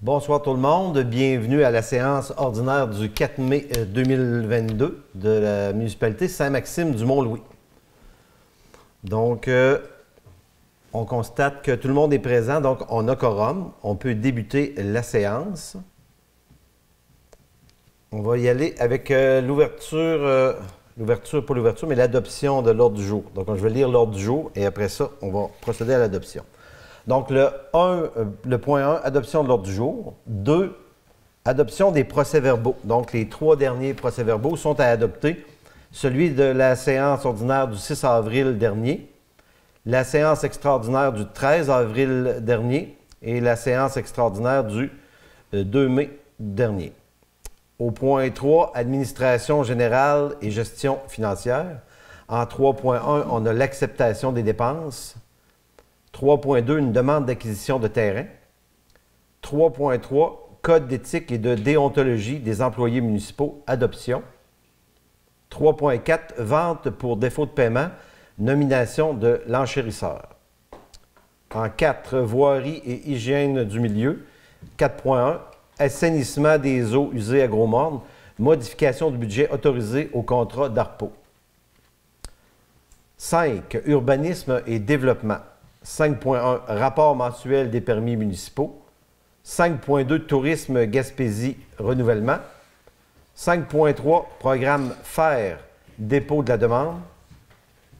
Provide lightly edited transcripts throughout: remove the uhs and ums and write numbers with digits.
Bonsoir tout le monde, bienvenue à la séance ordinaire du 4 mai 2022 de la municipalité Saint-Maxime du Mont-Louis. Donc, on constate que tout le monde est présent, donc on a quorum. On peut débuter la séance. On va y aller avec mais l'adoption de l'ordre du jour. Donc, je vais lire l'ordre du jour et après ça, on va procéder à l'adoption. Donc, le point 1, adoption de l'ordre du jour. 2, adoption des procès-verbaux. Donc, les 3 derniers procès-verbaux sont à adopter. Celui de la séance ordinaire du 6 avril dernier, la séance extraordinaire du 13 avril dernier et la séance extraordinaire du 2 mai dernier. Au point 3, administration générale et gestion financière. En 3.1, on a l'acceptation des dépenses. 3.2, une demande d'acquisition de terrain. 3.3, code d'éthique et de déontologie des employés municipaux, adoption. 3.4, vente pour défaut de paiement, nomination de l'enchérisseur. En 4, voirie et hygiène du milieu. 4.1, assainissement des eaux usées à Gros-Morne, modification du budget autorisé au contrat d'ARPO. 5, urbanisme et développement. 5.1, rapport mensuel des permis municipaux. 5.2, tourisme Gaspésie, renouvellement. 5.3, programme FER, dépôt de la demande.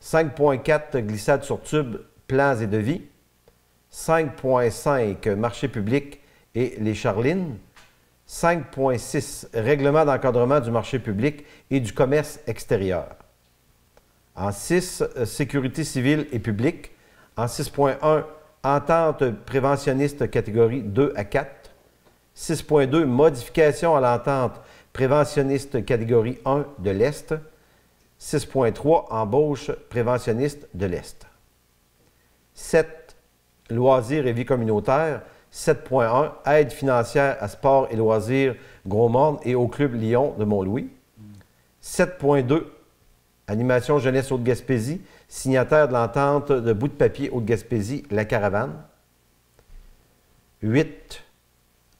5.4, glissade sur tube, plans et devis. 5.5, marché public et les Charlines. 5.6, règlement d'encadrement du marché public et du commerce extérieur. En 6, sécurité civile et publique. En 6.1, entente préventionniste catégorie 2 à 4. 6.2, modification à l'entente préventionniste catégorie 1 de l'Est. 6.3, embauche préventionniste de l'Est. 7, loisirs et vie communautaire. 7.1, aide financière à sport et loisirs Gros-Morne et au Club Lyon de Mont-Louis. 7.2, animation jeunesse Haute-Gaspésie, signataire de l'entente de bout de papier Haute-Gaspésie, la caravane. 8,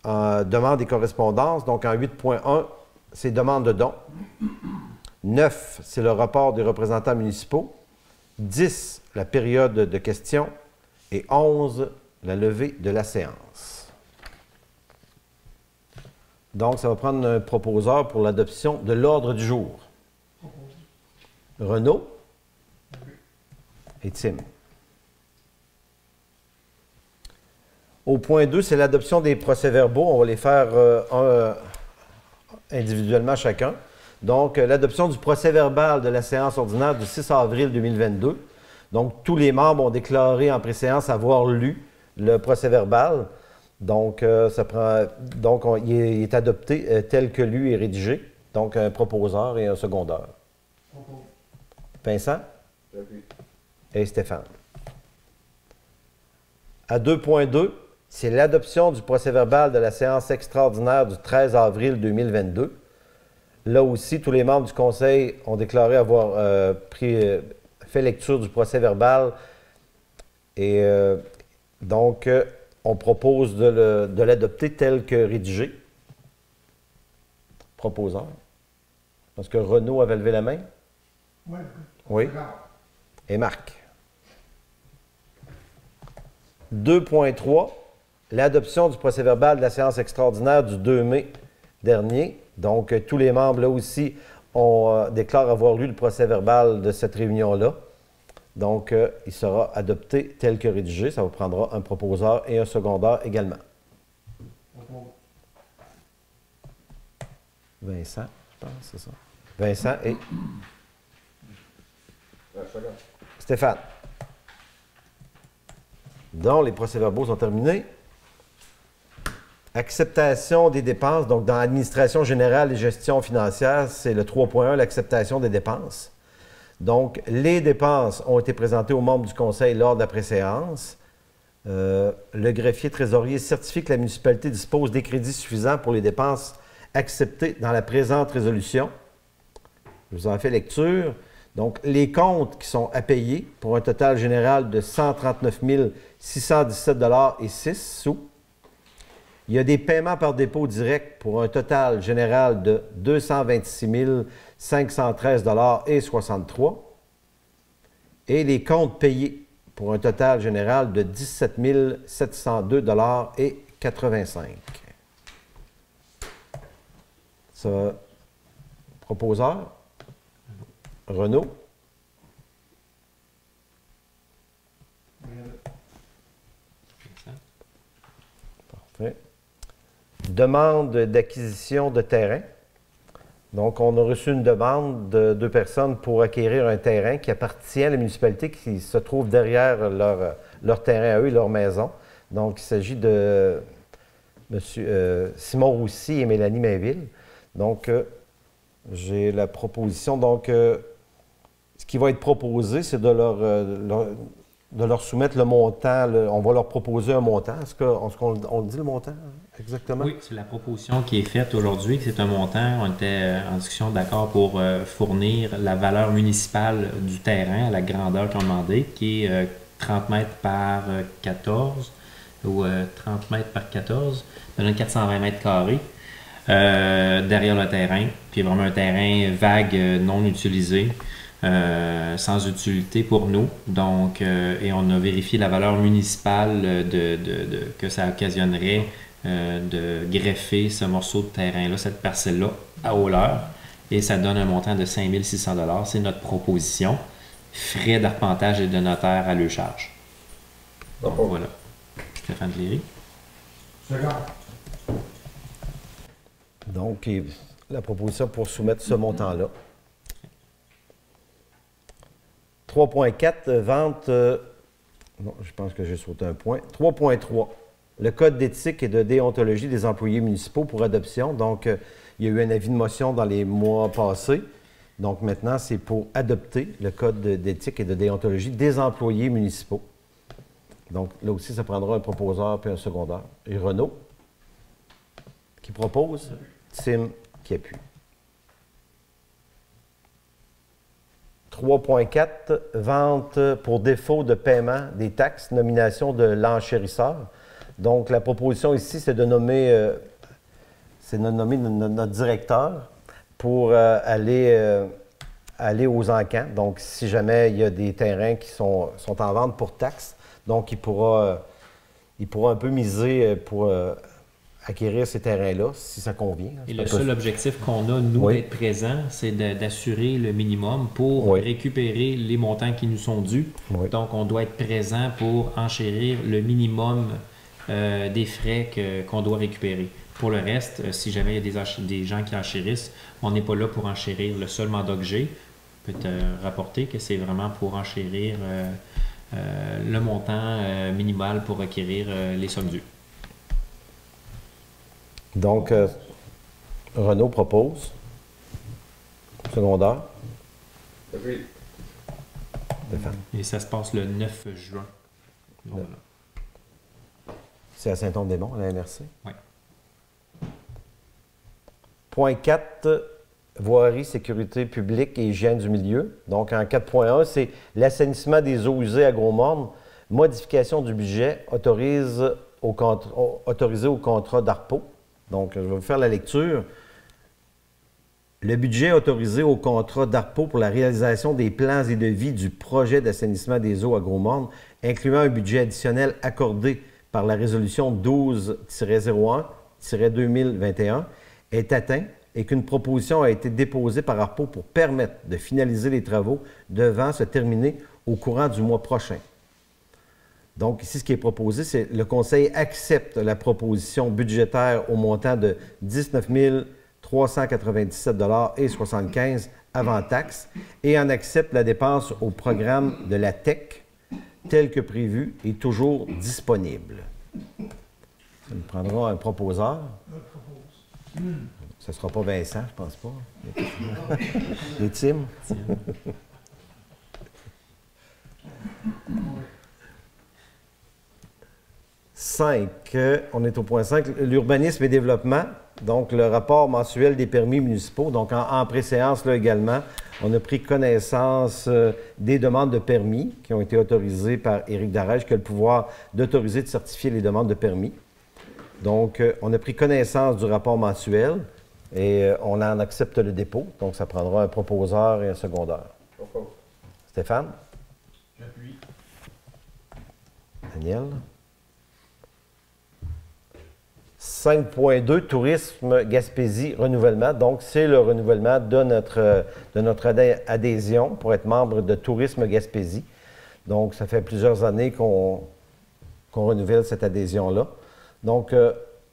demande et correspondance. Donc, en 8.1, c'est demande de dons. 9, c'est le rapport des représentants municipaux. 10, la période de questions. Et 11, la levée de la séance. Donc, ça va prendre un proposeur pour l'adoption de l'ordre du jour. Renaud et Tim. Au point 2, c'est l'adoption des procès-verbaux. On va les faire individuellement chacun. Donc, l'adoption du procès-verbal de la séance ordinaire du 6 avril 2022. Donc, tous les membres ont déclaré en préséance avoir lu le procès-verbal. Donc, il est adopté tel que lu et rédigé. Donc, un proposeur et un secondeur. Vincent? Et Stéphane. À 2.2, c'est l'adoption du procès-verbal de la séance extraordinaire du 13 avril 2022. Là aussi, tous les membres du conseil ont déclaré avoir fait lecture du procès-verbal. Et donc, on propose de l'adopter tel que rédigé. Proposeur. Parce que Renaud avait levé la main. Oui. Et Marc. 2.3, l'adoption du procès-verbal de la séance extraordinaire du 2 mai dernier. Donc, tous les membres, là aussi, déclarent avoir lu le procès-verbal de cette réunion-là. Donc, il sera adopté tel que rédigé. Ça vous prendra un proposeur et un secondeur également. Vincent, je pense, c'est ça. Vincent et Stéphane. Donc, les procès-verbaux sont terminés. Acceptation des dépenses. Donc, dans l'administration générale et gestion financière, c'est le 3.1, l'acceptation des dépenses. Donc, les dépenses ont été présentées aux membres du conseil lors de la préséance. Le greffier trésorier certifie que la municipalité dispose des crédits suffisants pour les dépenses acceptées dans la présente résolution. Je vous en fais lecture. Donc, les comptes qui sont à payer pour un total général de 139 617 $ et 6 sous. Il y a des paiements par dépôt direct pour un total général de 226 513,63 $ et les comptes payés pour un total général de 17 702,85 $. Ça, proposeur, Renaud. Parfait. Demande d'acquisition de terrain. Donc, on a reçu une demande de 2 personnes pour acquérir un terrain qui appartient à la municipalité, qui se trouve derrière leur terrain à eux, leur maison. Donc, il s'agit de M. Simon Roussy et Mélanie Mainville. Donc, j'ai la proposition. Donc, ce qui va être proposé, c'est de leur soumettre le montant. On va leur proposer un montant. Est-ce qu'on dit le montant exactement? Oui, c'est la proposition qui est faite aujourd'hui. C'est un montant. On était en discussion d'accord pour fournir la valeur municipale du terrain à la grandeur qu'on demandait, qui est 30 mètres par 14 ou 30 mètres par 14. Ça donne 420 mètres carrés derrière le terrain. Puis vraiment un terrain vague, non utilisé. Sans utilité pour nous. Donc, et on a vérifié la valeur municipale que ça occasionnerait de greffer ce morceau de terrain-là, cette parcelle-là, à Haut-l'Heure. Et ça donne un montant de 5 600 $. C'est notre proposition. Frais d'arpentage et de notaire à leur charge. Donc, voilà. Stéphane Cléry. Donc, la proposition pour soumettre ce montant-là. 3.4, vente... non, je pense que j'ai sauté un point. 3.3, le code d'éthique et de déontologie des employés municipaux pour adoption. Donc, il y a eu un avis de motion dans les mois passés. Donc, maintenant, c'est pour adopter le code d'éthique et de déontologie des employés municipaux. Donc, là aussi, ça prendra un proposeur puis un secondaire. Et Renaud, qui propose. Tim, qui appuie. 3.4, vente pour défaut de paiement des taxes, nomination de l'enchérisseur. Donc, la proposition ici, c'est de nommer, notre directeur pour aller aux encans. Donc, si jamais il y a des terrains qui sont en vente pour taxes, donc il pourra un peu miser pour acquérir ces terrains-là, si ça convient. Et le seul objectif qu'on a, nous, d'être présents, c'est d'assurer le minimum pour récupérer les montants qui nous sont dus. Oui. Donc, on doit être présent pour enchérir le minimum des frais qu'on doit récupérer. Pour le reste, si jamais il y a des gens qui enchérissent, on n'est pas là pour enchérir le seul mandat que j'ai. Je peux te rapporter que c'est vraiment pour enchérir le montant minimal pour acquérir les sommes dues. Donc, Renaud propose. Secondaire. Oui. Et ça se passe le 9 juin. Voilà. C'est à Saint-Onge-des-Monts, à la MRC? Oui. Point 4, voirie, sécurité publique et hygiène du milieu. Donc, en 4.1, c'est l'assainissement des eaux usées à Gros-Morne, modification du budget autorisé au contrat d'ARPO. Donc, je vais vous faire la lecture. Le budget autorisé au contrat d'ARPO pour la réalisation des plans et devis du projet d'assainissement des eaux à Gros-Morne, incluant un budget additionnel accordé par la résolution 12-01-2021, est atteint et qu'une proposition a été déposée par ARPO pour permettre de finaliser les travaux devant se terminer au courant du mois prochain. Donc, ici, ce qui est proposé, c'est le Conseil accepte la proposition budgétaire au montant de 19 397,75 $ avant taxe et en accepte la dépense au programme de la TEC tel que prévu et toujours disponible. Ça nous prendra un proposeur. Ce ne sera pas Vincent, je pense pas. Les Tim. 5, on est au point 5, l'urbanisme et développement, donc le rapport mensuel des permis municipaux. Donc en préséance, là également, on a pris connaissance des demandes de permis qui ont été autorisées par Éric Darèche, qui a le pouvoir d'autoriser, de certifier les demandes de permis. Donc, on a pris connaissance du rapport mensuel et on en accepte le dépôt. Donc, ça prendra un proposeur et un secondaire. Stéphane? J'appuie. Daniel? 5.2, tourisme Gaspésie, renouvellement. Donc, c'est le renouvellement de notre adhésion pour être membre de Tourisme Gaspésie. Donc, ça fait plusieurs années qu'on renouvelle cette adhésion-là. Donc,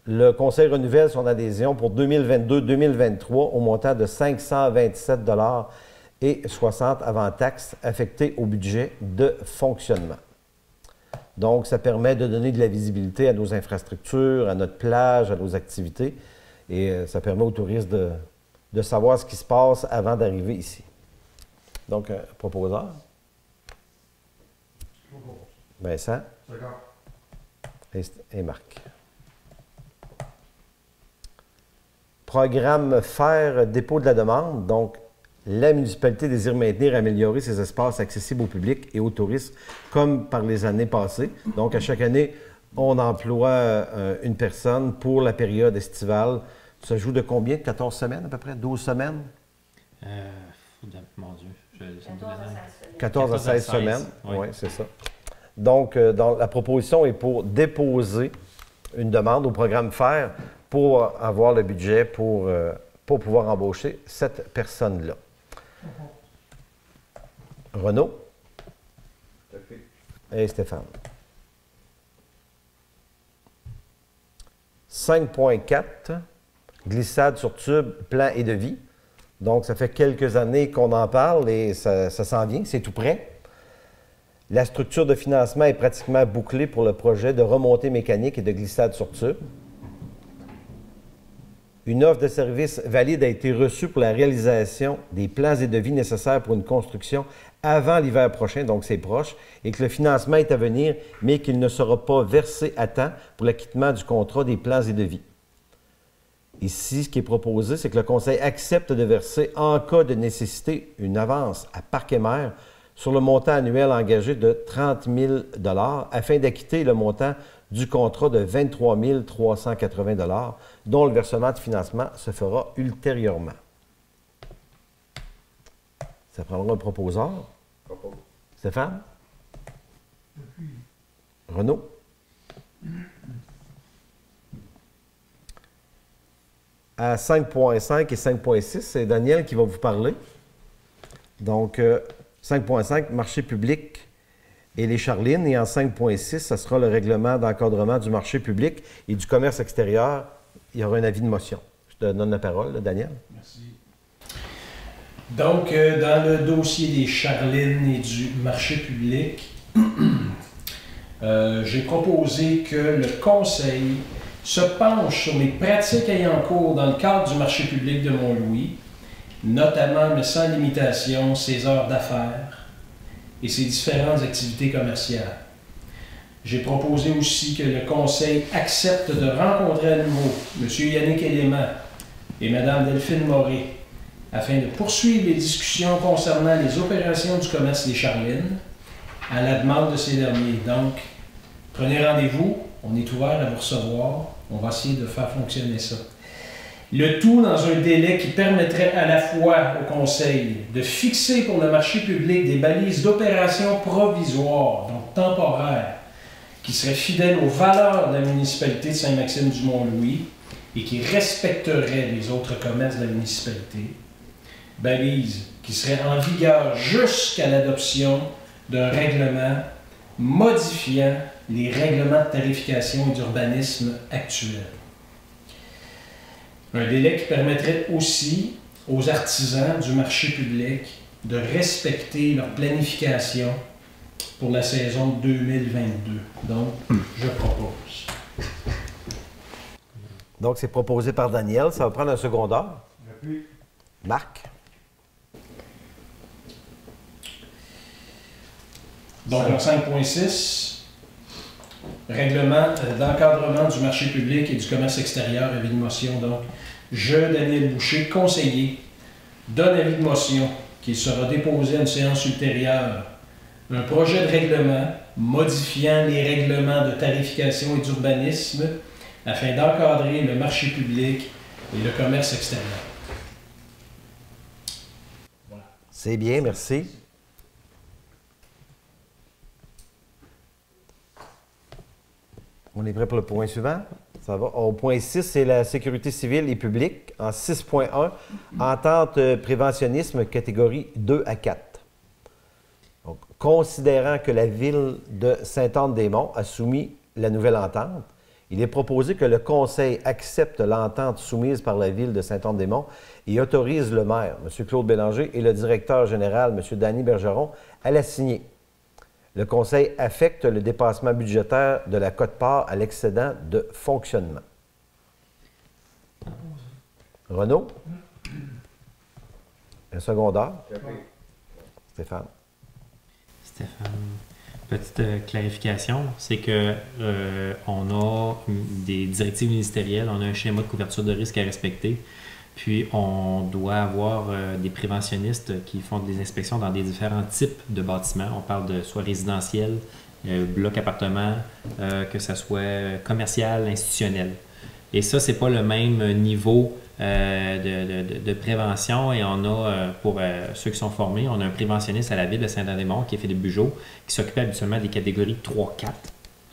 le Conseil renouvelle son adhésion pour 2022-2023 au montant de 527,60 $ avant taxes affectés au budget de fonctionnement. Donc, ça permet de donner de la visibilité à nos infrastructures, à notre plage, à nos activités. Et ça permet aux touristes de savoir ce qui se passe avant d'arriver ici. Donc, proposeur. Vincent. D'accord. Et Marc. Programme faire dépôt de la demande. Donc, la municipalité désire maintenir et améliorer ses espaces accessibles au public et aux touristes, comme par les années passées. Donc, à chaque année, on emploie une personne pour la période estivale. Ça joue de combien? 14 semaines à peu près? 12 semaines? Mon Dieu. 14 à 16 semaines. Oui, ouais, c'est ça. Donc, la proposition est pour déposer une demande au programme faire pour avoir le budget pour pouvoir embaucher cette personne-là. Renaud et Stéphane. 5.4, glissade sur tube, plan et devis. Donc, ça fait quelques années qu'on en parle et ça s'en vient, c'est tout prêt. La structure de financement est pratiquement bouclée pour le projet de remontée mécanique et de glissade sur tube. Une offre de service valide a été reçue pour la réalisation des plans et devis nécessaires pour une construction avant l'hiver prochain, donc c'est proche, et que le financement est à venir, mais qu'il ne sera pas versé à temps pour l'acquittement du contrat des plans et devis. Ici, ce qui est proposé, c'est que le Conseil accepte de verser, en cas de nécessité, une avance à Parc et Mer sur le montant annuel engagé de 30 000 $ afin d'acquitter le montant du contrat de 23 380 $, dont le versement de financement se fera ultérieurement. Ça prendra un proposeur. Stéphane? Renaud? À 5.5 et 5.6, c'est Daniel qui va vous parler. Donc, 5.5, marché public et les Charlines. Et en 5.6, ce sera le règlement d'encadrement du marché public et du commerce extérieur. Il y aura un avis de motion. Je te donne la parole, là, Daniel. Merci. Donc, dans le dossier des Charlines et du marché public, j'ai proposé que le Conseil se penche sur les pratiques ayant cours dans le cadre du marché public de Mont-Louis, notamment, mais sans limitation, ses heures d'affaires et ses différentes activités commerciales. J'ai proposé aussi que le Conseil accepte de rencontrer à nouveau M. Yannick Élément et Mme Delphine Moret afin de poursuivre les discussions concernant les opérations du commerce des Charlines à la demande de ces derniers. Donc, prenez rendez-vous, on est ouvert à vous recevoir, on va essayer de faire fonctionner ça. Le tout dans un délai qui permettrait à la fois au Conseil de fixer pour le marché public des balises d'opération provisoires, donc temporaires, qui seraient fidèles aux valeurs de la municipalité de Saint-Maxime-du-Mont-Louis et qui respecteraient les autres commerces de la municipalité. Balises qui seraient en vigueur jusqu'à l'adoption d'un règlement modifiant les règlements de tarification et d'urbanisme actuels. Un délai qui permettrait aussi aux artisans du marché public de respecter leur planification pour la saison 2022. Donc, je propose. Donc, c'est proposé par Daniel. Ça va prendre un secondaire. Marc? Donc, en 5.6, règlement d'encadrement du marché public et du commerce extérieur, avis de motion. Donc, je, Daniel Boucher, conseiller, donne avis de motion qui sera déposé à une séance ultérieure. Un projet de règlement modifiant les règlements de tarification et d'urbanisme afin d'encadrer le marché public et le commerce extérieur. Voilà. C'est bien, merci. On est prêt pour le point suivant? Ça va. Au point 6, c'est la sécurité civile et publique. En 6.1, entente préventionnisme catégorie 2 à 4. Donc, considérant que la ville de Sainte-Anne-des-Monts a soumis la nouvelle entente, il est proposé que le Conseil accepte l'entente soumise par la ville de Sainte-Anne-des-Monts et autorise le maire, M. Claude Bélanger, et le directeur général, M. Danny Bergeron, à la signer. Le Conseil affecte le dépassement budgétaire de la quote-part à l'excédent de fonctionnement. Renaud? Un secondaire? Stéphane? Stéphane, petite clarification, c'est que on a des directives ministérielles, on a un schéma de couverture de risque à respecter, puis on doit avoir des préventionnistes qui font des inspections dans des différents types de bâtiments. On parle de soit résidentiel, bloc appartement, que ce soit commercial, institutionnel. Et ça, c'est pas le même niveau de prévention, et on a, pour ceux qui sont formés, on a un préventionniste à la ville de Saint-Anne-des-Monts qui a fait des Bugeaud, qui s'occupait habituellement des catégories 3-4,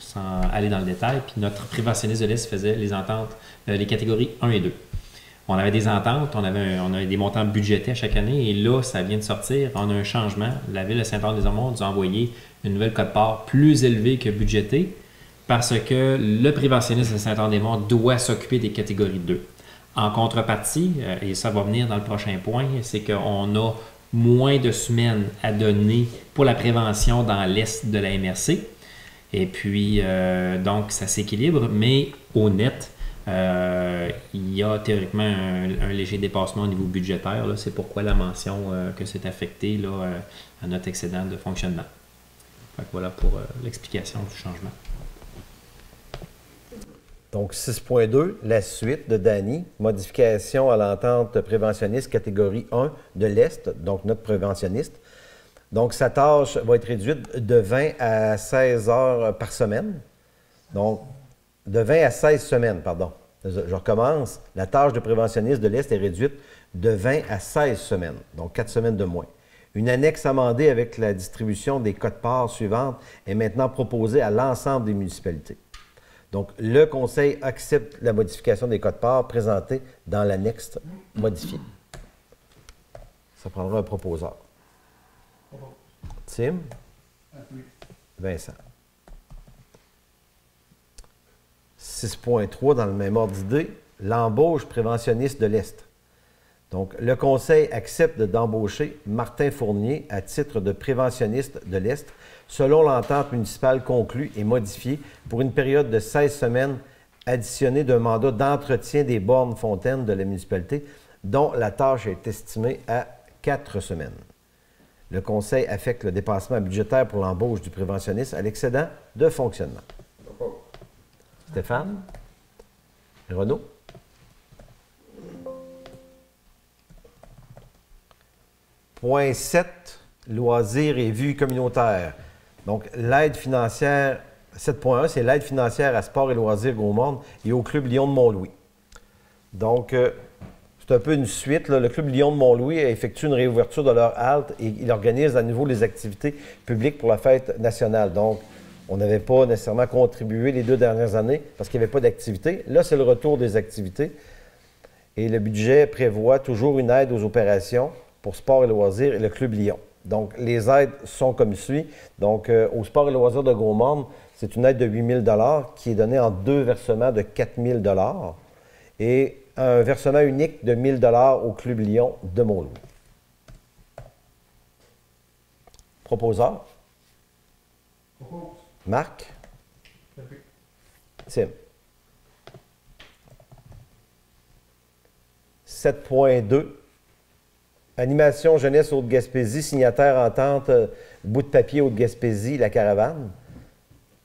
sans aller dans le détail, puis notre préventionniste de l'Est faisait les ententes, les catégories 1 et 2. On avait des ententes, on avait des montants budgétés à chaque année, et là, ça vient de sortir, on a un changement. La ville de Saint-Anne-des-Monts nous a envoyé une nouvelle quote-part plus élevée que budgétée, parce que le préventionniste de Saint-Anne-des-Monts doit s'occuper des catégories 2. En contrepartie, et ça va venir dans le prochain point, c'est qu'on a moins de semaines à donner pour la prévention dans l'Est de la MRC. Et puis, donc, ça s'équilibre, mais au net, il y a théoriquement un léger dépassement au niveau budgétaire. C'est pourquoi la mention que c'est affecté là, à notre excédent de fonctionnement. Fait que voilà pour l'explication du changement. Donc, 6.2, la suite de Danny, modification à l'entente préventionniste catégorie 1 de l'Est, donc notre préventionniste. Donc, sa tâche va être réduite de 20 à 16 heures par semaine. Donc, de 20 à 16 semaines, pardon. Je recommence. La tâche de préventionniste de l'Est est réduite de 20 à 16 semaines, donc 4 semaines de moins. Une annexe amendée avec la distribution des quotes-parts suivantes est maintenant proposée à l'ensemble des municipalités. Donc, le Conseil accepte la modification des quotes-parts présentée dans l'annexe modifiée. Ça prendra un proposeur. Tim? Vincent. 6.3, dans le même ordre d'idée, l'embauche préventionniste de l'Est. Donc, le Conseil accepte d'embaucher Martin Fournier à titre de préventionniste de l'Est selon l'entente municipale conclue et modifiée pour une période de 16 semaines additionnée d'un mandat d'entretien des bornes fontaines de la municipalité dont la tâche est estimée à 4 semaines. Le Conseil affecte le dépassement budgétaire pour l'embauche du préventionniste à l'excédent de fonctionnement. Stéphane? Renaud? Point 7, loisirs et vues communautaires. Donc, l'aide financière, 7.1, c'est l'aide financière à Sport et Loisirs Gaumont et au Club Lion de Mont-Louis. Donc, c'est un peu une suite. Là. Le Club Lion de Mont-Louis a effectué une réouverture de leur halte et il organise à nouveau les activités publiques pour la fête nationale. Donc, on n'avait pas nécessairement contribué les 2 dernières années parce qu'il n'y avait pas d'activité. Là, c'est le retour des activités. Et le budget prévoit toujours une aide aux opérations pour Sport et Loisirs et le Club Lion. Donc, les aides sont comme suit. Donc, au Sport et Loisirs de Gaumont, c'est une aide de 8 000 qui est donnée en 2 versements de 4 000 et un versement unique de 1 000 au Club Lion de Mont-Louis. Proposeur? Marc? Tim? 7.2. Animation Jeunesse Haute-Gaspésie, signataire entente bout de papier Haute-Gaspésie, la caravane.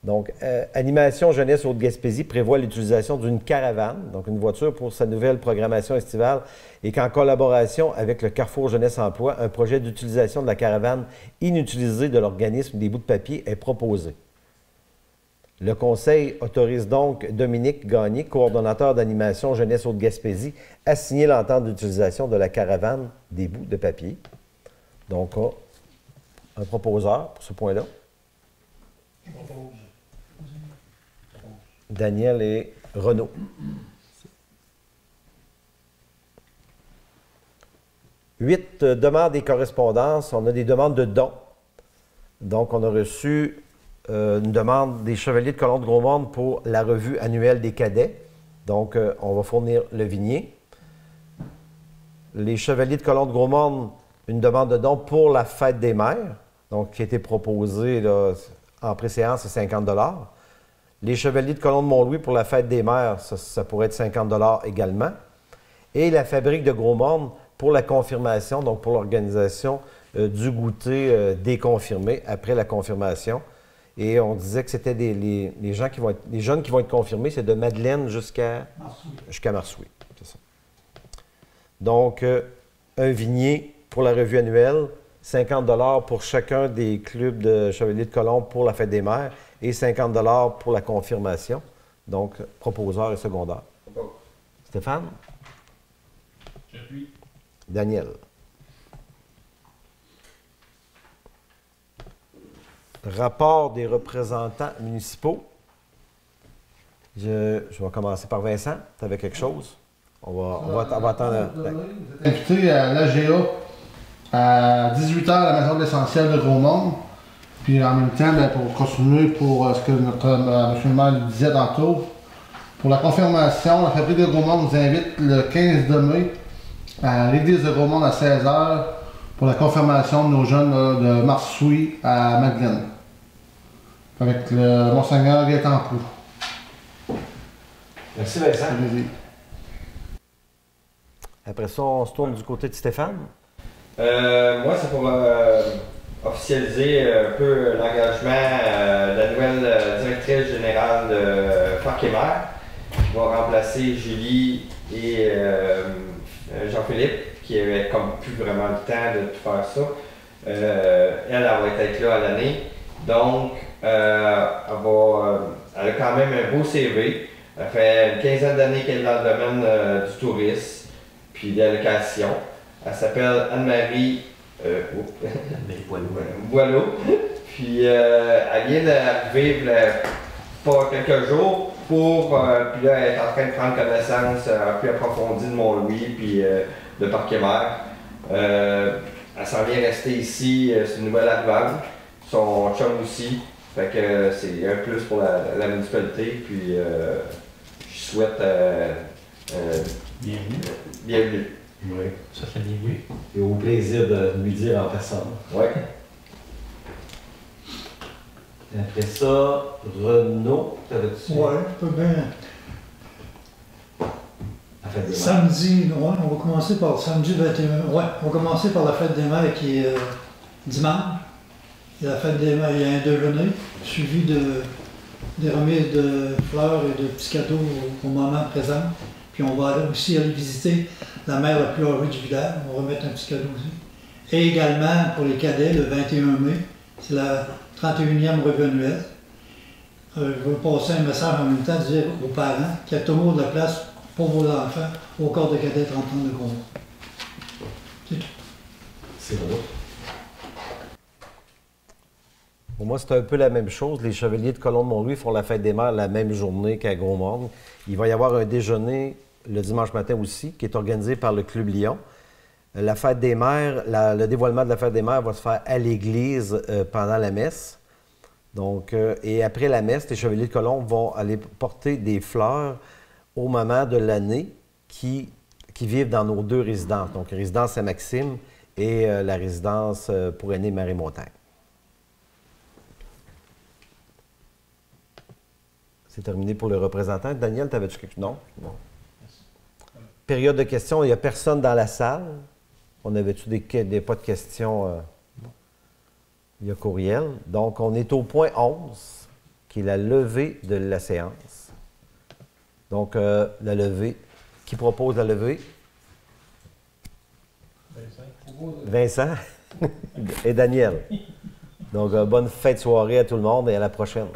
Donc, Animation Jeunesse Haute-Gaspésie prévoit l'utilisation d'une caravane, donc une voiture pour sa nouvelle programmation estivale, et qu'en collaboration avec le Carrefour Jeunesse Emploi, un projet d'utilisation de la caravane inutilisée de l'organisme des bouts de papier est proposé. Le Conseil autorise donc Dominique Gagné, coordonnateur d'animation Jeunesse Haute-Gaspésie, à signer l'entente d'utilisation de la caravane des bouts de papier. Donc, un proposeur pour ce point-là. Je propose. Daniel et Renaud. Huit demandes et correspondances. On a des demandes de dons. Donc, on a reçu une demande des Chevaliers de Colomb de Gros-Morne pour la revue annuelle des cadets. Donc, on va fournir le vignier. Les Chevaliers de Colomb de Gros-Morne, une demande de dons pour la fête des mères, donc qui a été proposée là, en préséance, c'est 50 $. Les Chevaliers de Colomb de Mont-Louis pour la fête des mères, ça pourrait être 50 $ également. Et la Fabrique de Gros-Morne pour la confirmation, donc pour l'organisation du goûter des confirmés après la confirmation. Et on disait que c'était les jeunes qui vont être confirmés, c'est de Madeleine jusqu'à Marsouis. C'est ça. Donc, un vignier pour la revue annuelle, 50 $ pour chacun des clubs de Chevaliers de Colomb pour la fête des mères et 50 $ pour la confirmation. Donc, proposeur et secondaire. Stéphane? J'appuie. Daniel. Rapport des représentants municipaux. Je vais commencer par Vincent. Tu avais quelque chose? On va attendre. Vous êtes invité à l'AGA à 18 h à la Maison de l'Essentiel de Gros-Morne. Puis en même temps, pour continuer pour ce que notre monsieur le maire disait tantôt, pour la confirmation, la Fabrique de Gros-Morne nous invite le 15 de mai à l'église de Gros-Morne à 16 h pour la confirmation de nos jeunes de Marsouis à Madeleine. Avec le Monseigneur Gaétan Proulx. Merci Vincent. Après ça, on se tourne du côté de Stéphane. Moi, c'est pour officialiser un peu l'engagement de la nouvelle directrice générale de Parc et Mer, qui va remplacer Julie et Jean-Philippe, qui avait comme plus vraiment le temps de tout faire ça. Elle va être là à l'année. Donc, elle a quand même un beau CV. Elle fait une quinzaine d'années qu'elle est dans le domaine du tourisme puis de la location. Elle s'appelle Anne-Marie Boileau. Puis elle vient d'arriver pas quelques jours puis là elle est en train de prendre connaissance plus approfondie de Mont-Louis puis de Parc-et-Mer. Elle s'en vient rester ici, c'est une nouvelle arrivante. Son chum aussi. Fait que c'est un plus pour la municipalité. Puis je souhaite bienvenue. Oui. Ça fait bien, oui. Et au plaisir de lui dire en personne. Oui. Après ça, Renaud, t'avais-tu? Oui, je peux bien. La fête des mères. Samedi, ouais, on va commencer par samedi 21. Ouais, on va commencer par la fête des mères qui est dimanche. Il y a la fête des mères, il y a un déjeuner suivi des remises de fleurs et de petits cadeaux au moment présent. Puis on va aussi aller visiter la mère la plus âgée du village. On va remettre un petit cadeau aussi. Et également pour les cadets, le 21 mai, c'est la 31e revue annuelle. Je veux passer un message en même temps, dire aux parents qu'il y a toujours de la place pour vos enfants au corps de cadets 30 ans de gros. C'est tout. C'est drôle. Pour moi, c'est un peu la même chose. Les Chevaliers de Colomb de Mont-Louis font la fête des mères la même journée qu'à Gros-Morne. Il va y avoir un déjeuner le dimanche matin aussi, qui est organisé par le Club Lyon. La fête des mères, le dévoilement de la fête des mères va se faire à l'église pendant la messe. Donc, et après la messe, les Chevaliers de Colomb vont aller porter des fleurs au moment de l'année qui vivent dans nos deux résidences. Donc, la résidence Saint-Maxime et la résidence pour aînés Marie-Montagne. C'est terminé pour le représentant. Daniel, t'avais-tu quelque chose? Non? Non. Période de questions, il n'y a personne dans la salle. On avait-tu pas de questions? Il y a courriel. Donc, on est au point 11, qui est la levée de la séance. Donc, la levée. Qui propose la levée? Vincent et Daniel. Donc, bonne fête soirée à tout le monde et à la prochaine.